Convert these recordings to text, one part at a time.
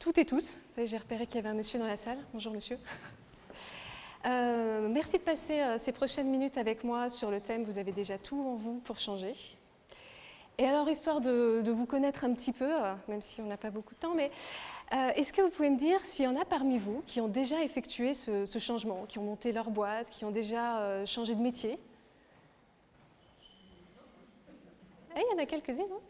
toutes et tous. Ça y est, j'ai repéré qu'il y avait un monsieur dans la salle. Bonjour monsieur. Merci de passer ces prochaines minutes avec moi sur le thème « Vous avez déjà tout en vous pour changer ». Et alors, histoire de vous connaître un petit peu, même si on n'a pas beaucoup de temps, mais est-ce que vous pouvez me dire s'il y en a parmi vous qui ont déjà effectué ce changement, qui ont monté leur boîte, qui ont déjà changé de métier? Il y en a quelques-unes, hein.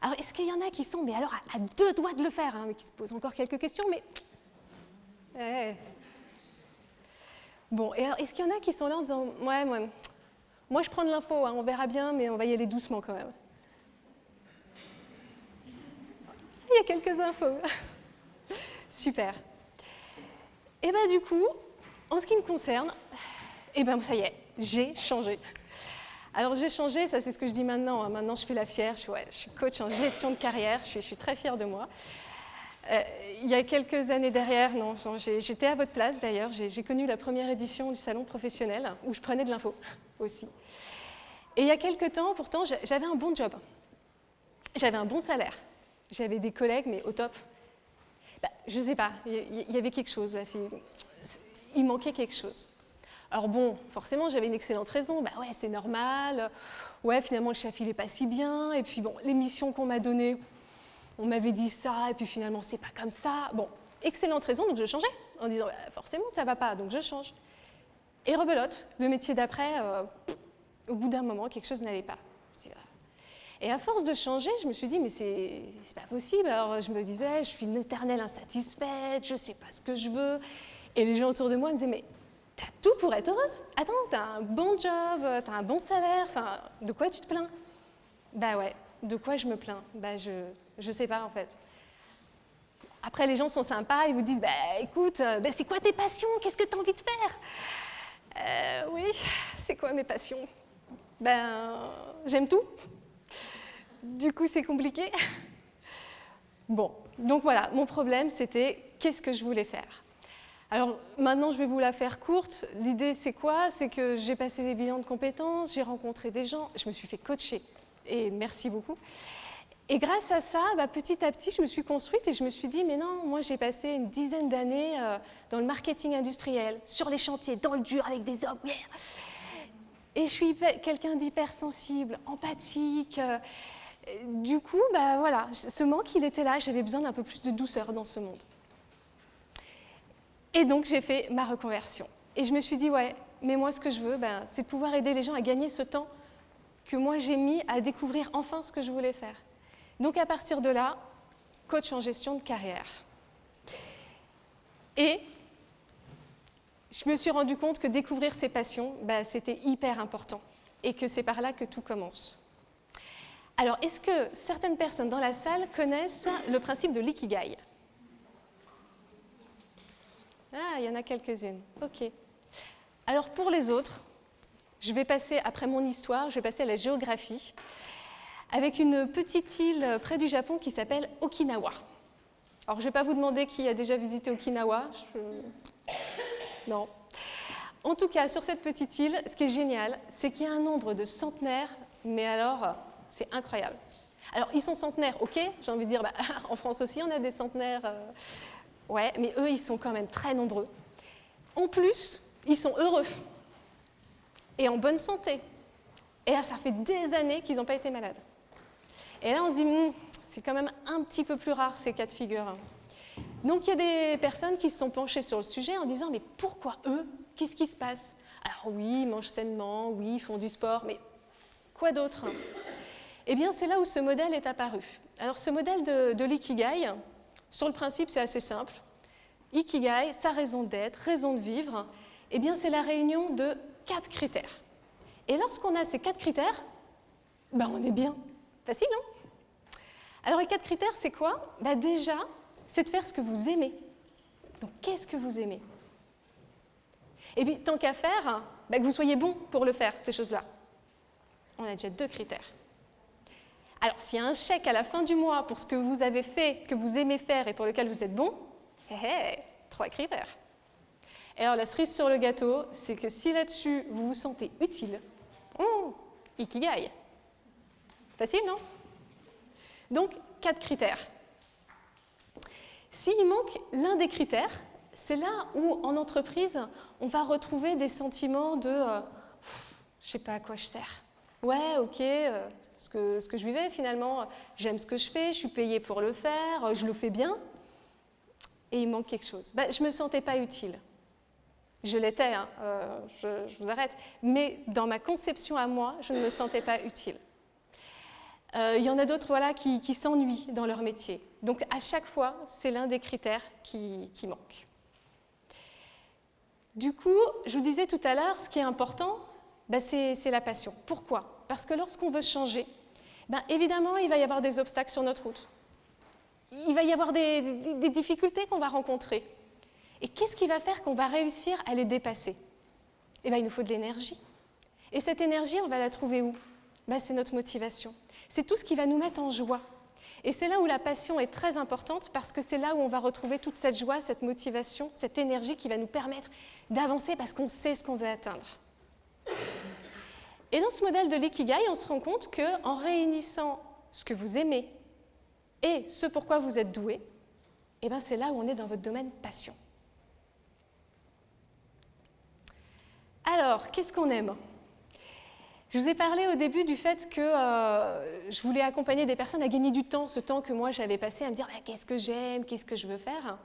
Alors, est-ce qu'il y en a qui sont, mais alors à deux doigts de le faire, hein, mais qui se posent encore quelques questions, mais... Bon, et alors, est-ce qu'il y en a qui sont là en disant « Ouais, moi je prends de l'info, hein, on verra bien, mais on va y aller doucement quand même ». Il y a quelques infos. Super. Et bien du coup, en ce qui me concerne, ça y est, j'ai changé. Alors j'ai changé, ça c'est ce que je dis maintenant. Hein. Maintenant je fais la fière, je suis coach en gestion de carrière, je suis très fière de moi. Il y a quelques années derrière, non, j'étais à votre place d'ailleurs, j'ai connu la première édition du salon professionnel où je prenais de l'info aussi. Et il y a quelques temps, pourtant, j'avais un bon job. J'avais un bon salaire. J'avais des collègues, mais au top. Je ne sais pas, il y avait quelque chose là. Il manquait quelque chose. Alors bon, forcément, j'avais une excellente raison. Ouais, c'est normal. Ouais, finalement, le chef, il n'est pas si bien. Et puis bon, les missions qu'on m'a données, on m'avait dit ça, et puis finalement, c'est pas comme ça. Bon, excellente raison, donc je changeais. En disant, forcément, ça ne va pas, donc je change. Et rebelote, le métier d'après, au bout d'un moment, quelque chose n'allait pas. Et à force de changer, je me suis dit, mais c'est pas possible. Alors je me disais, je suis une éternelle insatisfaite, je ne sais pas ce que je veux. Et les gens autour de moi me disaient, mais t'as tout pour être heureuse. Attends, t'as un bon job, t'as un bon salaire, enfin, de quoi tu te plains? Ouais, de quoi je me plains? Je sais pas en fait. Après, les gens sont sympas, ils vous disent, écoute, c'est quoi tes passions? Qu'est-ce que tu as envie de faire? Oui, c'est quoi mes passions? J'aime tout. Du coup, c'est compliqué. Bon, donc voilà, mon problème, c'était qu'est-ce que je voulais faire? Alors maintenant, je vais vous la faire courte. L'idée, c'est quoi? C'est que j'ai passé des bilans de compétences, j'ai rencontré des gens, je me suis fait coacher, et merci beaucoup. Et grâce à ça, petit à petit, je me suis construite et je me suis dit, mais non, moi, j'ai passé une dizaine d'années dans le marketing industriel, sur les chantiers, dans le dur, avec des hommes. Yeah. Et je suis quelqu'un d'hypersensible, empathique. Du coup, voilà, ce manque, il était là, j'avais besoin d'un peu plus de douceur dans ce monde. Et donc, j'ai fait ma reconversion. Et je me suis dit, ouais, mais moi, ce que je veux, c'est de pouvoir aider les gens à gagner ce temps que moi, j'ai mis à découvrir enfin ce que je voulais faire. Donc, à partir de là, coach en gestion de carrière. Et je me suis rendu compte que découvrir ses passions, c'était hyper important. Et que c'est par là que tout commence. Alors, est-ce que certaines personnes dans la salle connaissent le principe de l'ikigai? Ah, il y en a quelques-unes. Ok. Alors, pour les autres, je vais passer, après mon histoire, je vais passer à la géographie, avec une petite île près du Japon qui s'appelle Okinawa. Alors, je ne vais pas vous demander qui a déjà visité Okinawa. Non. En tout cas, sur cette petite île, ce qui est génial, c'est qu'il y a un nombre de centenaires, mais alors... c'est incroyable. Alors, ils sont centenaires, ok, j'ai envie de dire, en France aussi, on a des centenaires, ouais, mais eux, ils sont quand même très nombreux. En plus, ils sont heureux et en bonne santé. Et là, ça fait des années qu'ils n'ont pas été malades. Et là, on se dit, c'est quand même un petit peu plus rare, ces cas de figure. Donc, il y a des personnes qui se sont penchées sur le sujet en disant, mais pourquoi eux? Qu'est-ce qui se passe? Alors oui, ils mangent sainement, oui, ils font du sport, mais quoi d'autre? Eh bien, c'est là où ce modèle est apparu. Alors, ce modèle de l'ikigai, sur le principe, c'est assez simple. Ikigai, sa raison d'être, raison de vivre, eh bien, c'est la réunion de 4 critères. Et lorsqu'on a ces 4 critères, on est bien. Facile, non? Alors, les 4 critères, c'est quoi? Déjà, c'est de faire ce que vous aimez. Donc, qu'est-ce que vous aimez? Et puis, tant qu'à faire, que vous soyez bon pour le faire, ces choses-là. On a déjà 2 critères. Alors, s'il y a un chèque à la fin du mois pour ce que vous avez fait, que vous aimez faire et pour lequel vous êtes bon, 3 critères. Et alors, la cerise sur le gâteau, c'est que si là-dessus, vous vous sentez utile, ikigai. Facile, non? Donc, 4 critères. S'il manque l'un des critères, c'est là où, en entreprise, on va retrouver des sentiments de je ne sais pas à quoi je sers. Ouais, ok, ce que je vivais finalement, j'aime ce que je fais, je suis payée pour le faire, je le fais bien, et il manque quelque chose. Je ne me sentais pas utile. Je l'étais, hein, je vous arrête, mais dans ma conception à moi, je ne me sentais pas utile. Il y en a d'autres voilà, qui s'ennuient dans leur métier. Donc à chaque fois, c'est l'un des critères qui manque. Du coup, je vous disais tout à l'heure, ce qui est important, c'est la passion. Pourquoi ? Parce que lorsqu'on veut changer, évidemment, il va y avoir des obstacles sur notre route. Il va y avoir des difficultés qu'on va rencontrer. Et qu'est-ce qui va faire qu'on va réussir à les dépasser ? Il nous faut de l'énergie. Et cette énergie, on va la trouver où ? C'est notre motivation. C'est tout ce qui va nous mettre en joie. Et c'est là où la passion est très importante parce que c'est là où on va retrouver toute cette joie, cette motivation, cette énergie qui va nous permettre d'avancer parce qu'on sait ce qu'on veut atteindre. Et dans ce modèle de l'ikigai, on se rend compte qu'en réunissant ce que vous aimez et ce pourquoi vous êtes doué, c'est là où on est dans votre domaine passion. Alors, qu'est-ce qu'on aime ? Je vous ai parlé au début du fait que je voulais accompagner des personnes à gagner du temps, ce temps que moi j'avais passé à me dire qu'est-ce que j'aime, qu'est-ce que je veux faire.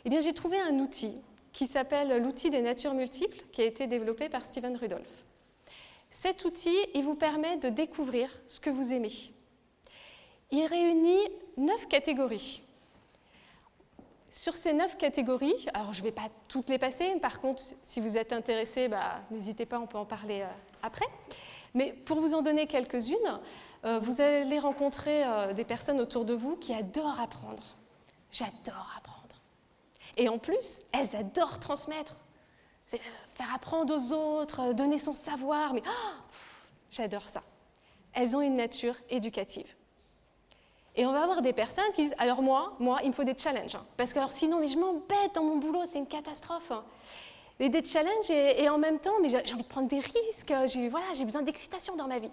J'ai trouvé un outil qui s'appelle l'outil des natures multiples, qui a été développé par Stephen Rudolph. Cet outil, il vous permet de découvrir ce que vous aimez. Il réunit 9 catégories. Sur ces 9 catégories, alors je ne vais pas toutes les passer, par contre, si vous êtes intéressé, n'hésitez pas, on peut en parler après. Mais pour vous en donner quelques-unes, vous allez rencontrer des personnes autour de vous qui adorent apprendre. J'adore apprendre. Et en plus, elles adorent transmettre. C'est faire apprendre aux autres, donner son savoir. Mais j'adore ça. Elles ont une nature éducative. Et on va avoir des personnes qui disent « Alors moi, il me faut des challenges. Parce que alors, sinon, je m'embête dans mon boulot, c'est une catastrophe. » Mais des challenges et en même temps, j'ai envie de prendre des risques, j'ai besoin d'excitation dans ma vie.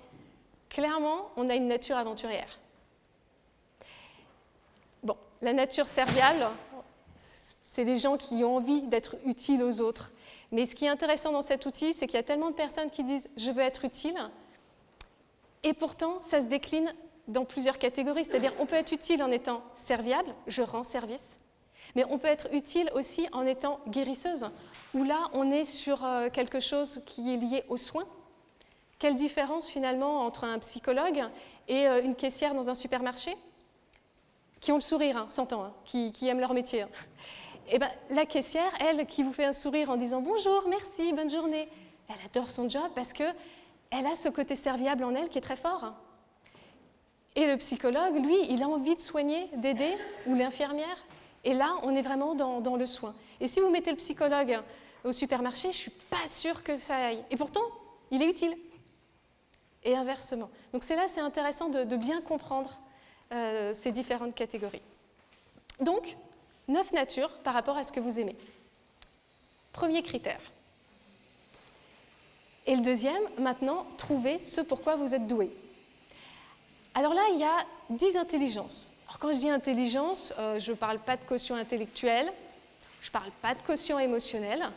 Clairement, on a une nature aventurière. Bon, la nature serviable, c'est des gens qui ont envie d'être utiles aux autres. Mais ce qui est intéressant dans cet outil, c'est qu'il y a tellement de personnes qui disent « je veux être utile » et pourtant, ça se décline dans plusieurs catégories. C'est-à-dire, on peut être utile en étant serviable, je rends service, mais on peut être utile aussi en étant guérisseuse, où là, on est sur quelque chose qui est lié aux soins. Quelle différence finalement entre un psychologue et une caissière dans un supermarché ? Qui ont le sourire, s'entend, qui aiment leur métier. La caissière, elle, qui vous fait un sourire en disant « bonjour, merci, bonne journée », elle adore son job parce qu'elle a ce côté serviable en elle qui est très fort. Et le psychologue, lui, il a envie de soigner, d'aider, ou l'infirmière. Et là, on est vraiment dans le soin. Et si vous mettez le psychologue au supermarché, je ne suis pas sûre que ça aille. Et pourtant, il est utile. Et inversement. Donc c'est intéressant de bien comprendre ces différentes catégories. Donc, 9 natures par rapport à ce que vous aimez. Premier critère. Et le deuxième, maintenant, trouver ce pourquoi vous êtes doué. Alors là, il y a 10 intelligences. Alors quand je dis intelligence, je ne parle pas de quotient intellectuel, je ne parle pas de quotient émotionnel.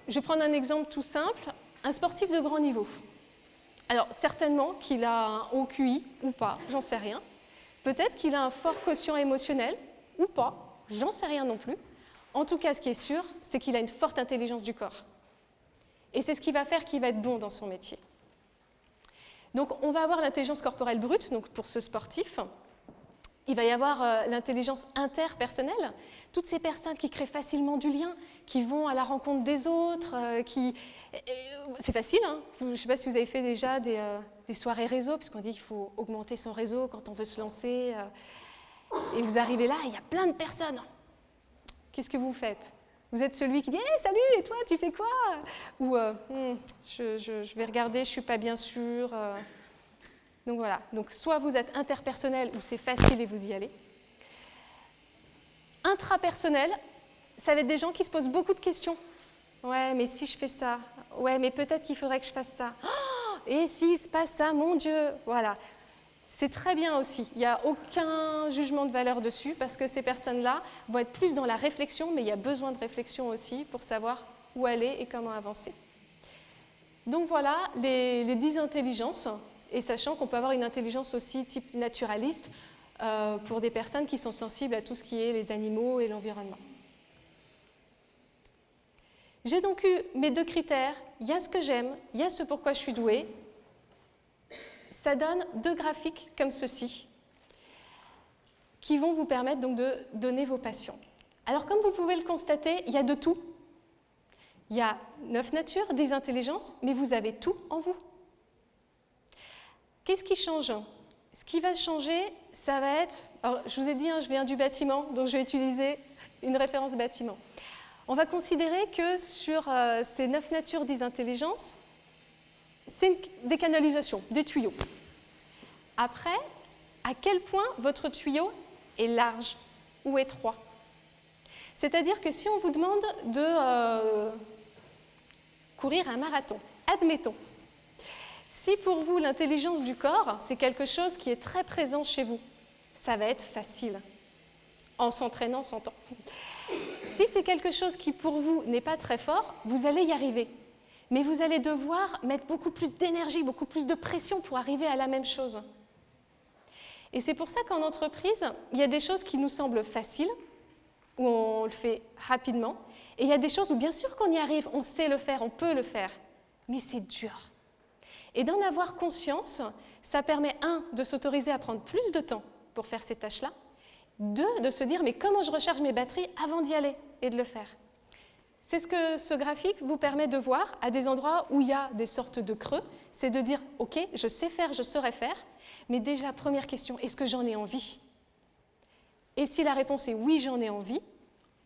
Je vais prendre un exemple tout simple, un sportif de grand niveau. Alors certainement qu'il a un haut QI ou pas, j'en sais rien. Peut-être qu'il a un fort quotient émotionnel ou pas, j'en sais rien non plus. En tout cas, ce qui est sûr, c'est qu'il a une forte intelligence du corps. Et c'est ce qui va faire qu'il va être bon dans son métier. Donc, on va avoir l'intelligence corporelle brute, donc pour ce sportif. Il va y avoir l'intelligence interpersonnelle, toutes ces personnes qui créent facilement du lien, qui vont à la rencontre des autres, c'est facile, hein. Je ne sais pas si vous avez fait déjà des soirées réseau, puisqu'on dit qu'il faut augmenter son réseau quand on veut se lancer. Et vous arrivez là, il y a plein de personnes. Qu'est-ce que vous faites ? Vous êtes celui qui dit hey, « salut, et toi, tu fais quoi ?» Ou je vais regarder, je ne suis pas bien sûre. Donc voilà, donc soit vous êtes interpersonnel où c'est facile et vous y allez. Intrapersonnel, ça va être des gens qui se posent beaucoup de questions. Ouais, mais si je fais ça, ouais, mais peut-être qu'il faudrait que je fasse ça. Oh, et s'il se passe ça, mon Dieu, voilà. C'est très bien aussi, il n'y a aucun jugement de valeur dessus parce que ces personnes-là vont être plus dans la réflexion, mais il y a besoin de réflexion aussi pour savoir où aller et comment avancer. Donc voilà les 10 intelligences, et sachant qu'on peut avoir une intelligence aussi type naturaliste pour des personnes qui sont sensibles à tout ce qui est les animaux et l'environnement. J'ai donc eu mes 2 critères, il y a ce que j'aime, il y a ce pourquoi je suis douée. Ça donne 2 graphiques comme ceci, qui vont vous permettre donc de donner vos passions. Alors comme vous pouvez le constater, il y a de tout. Il y a 9 natures, 10 intelligences, mais vous avez tout en vous. Qu'est-ce qui change? Ce qui va changer, ça va être... Alors, je vous ai dit, je viens du bâtiment, donc je vais utiliser une référence bâtiment. On va considérer que sur ces 9 natures, 10 intelligences, c'est des canalisations, des tuyaux. Après, à quel point votre tuyau est large ou étroit? C'est-à-dire que si on vous demande de courir un marathon, admettons, si pour vous l'intelligence du corps, c'est quelque chose qui est très présent chez vous, ça va être facile. En s'entraînant, s'entend. Si c'est quelque chose qui pour vous n'est pas très fort, vous allez y arriver. Mais vous allez devoir mettre beaucoup plus d'énergie, beaucoup plus de pression pour arriver à la même chose. Et c'est pour ça qu'en entreprise, il y a des choses qui nous semblent faciles, où on le fait rapidement, et il y a des choses où bien sûr qu'on y arrive, on sait le faire, on peut le faire, mais c'est dur. Et d'en avoir conscience, ça permet, 1, de s'autoriser à prendre plus de temps pour faire ces tâches-là, 2, de se dire, mais comment je recharge mes batteries avant d'y aller et de le faire. C'est ce que ce graphique vous permet de voir à des endroits où il y a des sortes de creux, c'est de dire, ok, je sais faire, je saurais faire, mais déjà, première question, est-ce que j'en ai envie? Et si la réponse est oui, j'en ai envie,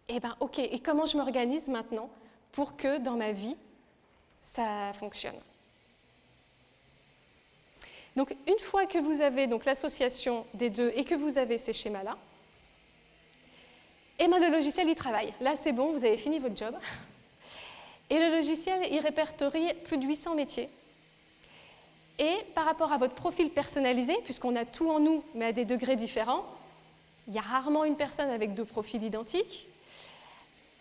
eh bien, ok, et comment je m'organise maintenant pour que dans ma vie, ça fonctionne? Donc, une fois que vous avez donc l'association des 2 et que vous avez ces schémas-là, eh bien, le logiciel, il travaille. Là, c'est bon, vous avez fini votre job. Et le logiciel, il répertorie plus de 800 métiers. Et par rapport à votre profil personnalisé, puisqu'on a tout en nous, mais à des degrés différents, il y a rarement une personne avec 2 profils identiques,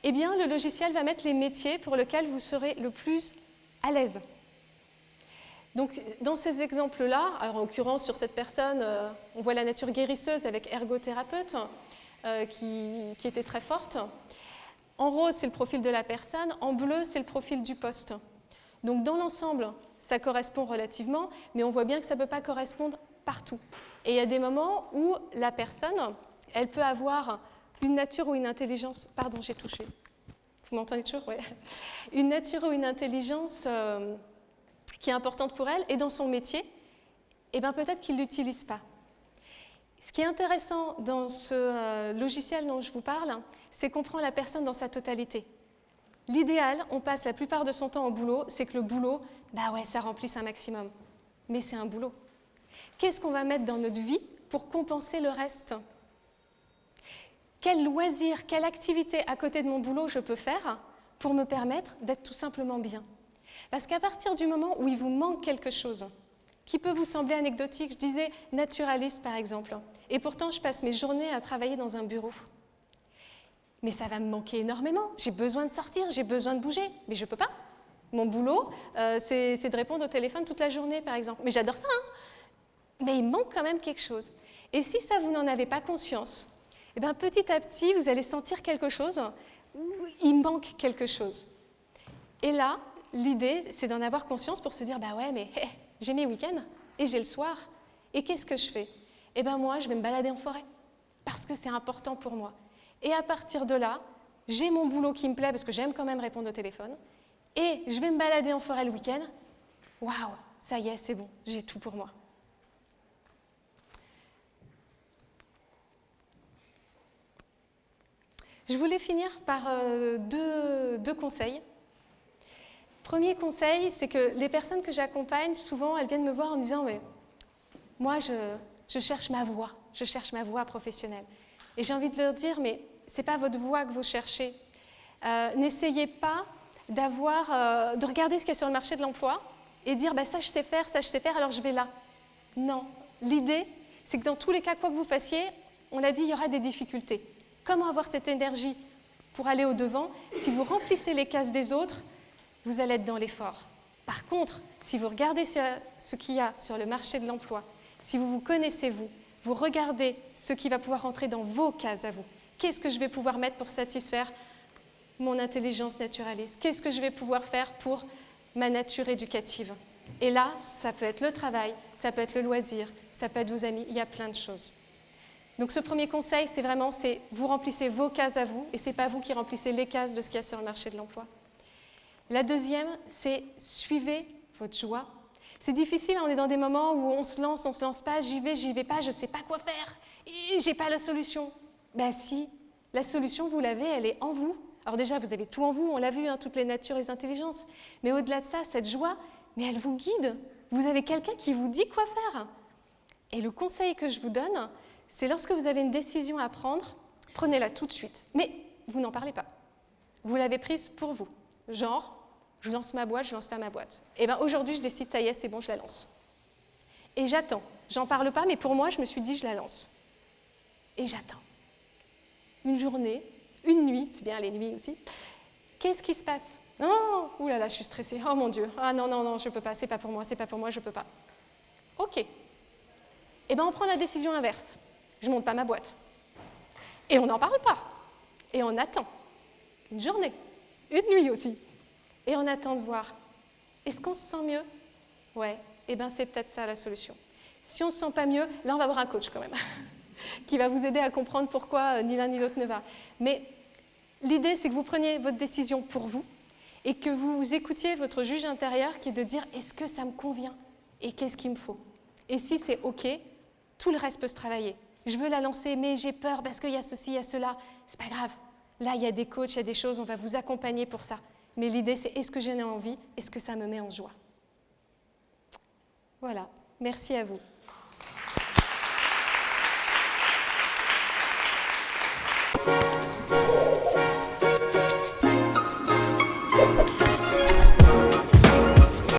eh bien, le logiciel va mettre les métiers pour lesquels vous serez le plus à l'aise. Donc, dans ces exemples-là, alors en l'occurrence, sur cette personne, on voit la nature guérisseuse avec ergothérapeute, qui était très forte. En rose, c'est le profil de la personne. En bleu, c'est le profil du poste. Donc, dans l'ensemble, ça correspond relativement, mais on voit bien que ça ne peut pas correspondre partout. Et il y a des moments où la personne, elle peut avoir une nature ou une intelligence... Pardon, j'ai touché. Vous m'entendez toujours? Oui. Une nature ou une intelligence qui est importante pour elle, et dans son métier, eh bien, peut-être qu'il ne l'utilise pas. Ce qui est intéressant dans ce logiciel dont je vous parle, c'est qu'on prend la personne dans sa totalité. L'idéal, on passe la plupart de son temps au boulot, c'est que le boulot, bah ouais, ça remplisse un maximum. Mais c'est un boulot. Qu'est-ce qu'on va mettre dans notre vie pour compenser le reste? Quel loisir, quelle activité à côté de mon boulot je peux faire pour me permettre d'être tout simplement bien? Parce qu'à partir du moment où il vous manque quelque chose, qui peut vous sembler anecdotique, je disais naturaliste par exemple, et pourtant je passe mes journées à travailler dans un bureau. Mais ça va me manquer énormément, j'ai besoin de sortir, j'ai besoin de bouger, mais je ne peux pas. Mon boulot, c'est de répondre au téléphone toute la journée par exemple, mais j'adore ça, hein, mais il manque quand même quelque chose. Et si ça vous n'en avez pas conscience, eh bien, petit à petit vous allez sentir quelque chose où il manque quelque chose. Et là, l'idée c'est d'en avoir conscience pour se dire, bah ouais, mais j'ai mes week-ends et j'ai le soir. Et qu'est-ce que je fais? Eh bien moi, je vais me balader en forêt parce que c'est important pour moi. Et à partir de là, j'ai mon boulot qui me plaît parce que j'aime quand même répondre au téléphone. Et je vais me balader en forêt le week-end. Waouh, ça y est, c'est bon, j'ai tout pour moi. Je voulais finir par deux conseils. Premier conseil, c'est que les personnes que j'accompagne, souvent, elles viennent me voir en me disant « mais moi, je cherche ma voie professionnelle ». Et j'ai envie de leur dire « mais ce n'est pas votre voie que vous cherchez. N'essayez pas de regarder ce qu'il y a sur le marché de l'emploi et dire bah, « ça, je sais faire, alors je vais là ». Non, l'idée, c'est que dans tous les cas, quoi que vous fassiez, on l'a dit, il y aura des difficultés. Comment avoir cette énergie pour aller au-devant? Si vous remplissez les cases des autres, vous allez être dans l'effort. Par contre, si vous regardez ce qu'il y a sur le marché de l'emploi, si vous vous connaissez vous regardez ce qui va pouvoir rentrer dans vos cases à vous. Qu'est-ce que je vais pouvoir mettre pour satisfaire mon intelligence naturaliste? Qu'est-ce que je vais pouvoir faire pour ma nature éducative? Et là, ça peut être le travail, ça peut être le loisir, ça peut être vos amis, il y a plein de choses. Donc ce premier conseil, c'est vraiment, vous remplissez vos cases à vous, et ce n'est pas vous qui remplissez les cases de ce qu'il y a sur le marché de l'emploi. La deuxième, c'est suivez votre joie. C'est difficile, on est dans des moments où on se lance pas, j'y vais pas, je ne sais pas quoi faire, et j'ai pas la solution. Ben si, la solution, vous l'avez, elle est en vous. Alors déjà, vous avez tout en vous, on l'a vu, hein, toutes les natures et les intelligences. Mais au-delà de ça, cette joie, mais elle vous guide. Vous avez quelqu'un qui vous dit quoi faire. Et le conseil que je vous donne, c'est lorsque vous avez une décision à prendre, prenez-la tout de suite. Mais vous n'en parlez pas. Vous l'avez prise pour vous. Genre, je lance ma boîte, je lance pas ma boîte. Et bien aujourd'hui, je décide, ça y est, c'est bon, je la lance. Et j'attends. J'en parle pas, mais pour moi, je me suis dit, je la lance. Et j'attends. Une journée, une nuit, c'est bien les nuits aussi. Qu'est-ce qui se passe? Oh, oulala, je suis stressée. Oh mon Dieu. Ah non, non, non, je peux pas, c'est pas pour moi, je peux pas. Ok. Eh bien, on prend la décision inverse. Je monte pas ma boîte. Et on n'en parle pas. Et on attend. Une journée, une nuit aussi. Et on attend de voir. Est-ce qu'on se sent mieux? Ouais. Eh bien, c'est peut-être ça la solution. Si on ne se sent pas mieux, là, on va voir un coach quand même, qui va vous aider à comprendre pourquoi ni l'un ni l'autre ne va. Mais l'idée, c'est que vous preniez votre décision pour vous et que vous écoutiez votre juge intérieur qui est de dire « est-ce que ça me convient et qu'est-ce qu'il me faut ?» Et si c'est OK, tout le reste peut se travailler. Je veux la lancer, mais j'ai peur parce qu'il y a ceci, il y a cela. C'est pas grave. Là, il y a des coachs, il y a des choses, on va vous accompagner pour ça. Mais l'idée, c'est est-ce que j'en ai envie? Est-ce que ça me met en joie? Voilà. Merci à vous.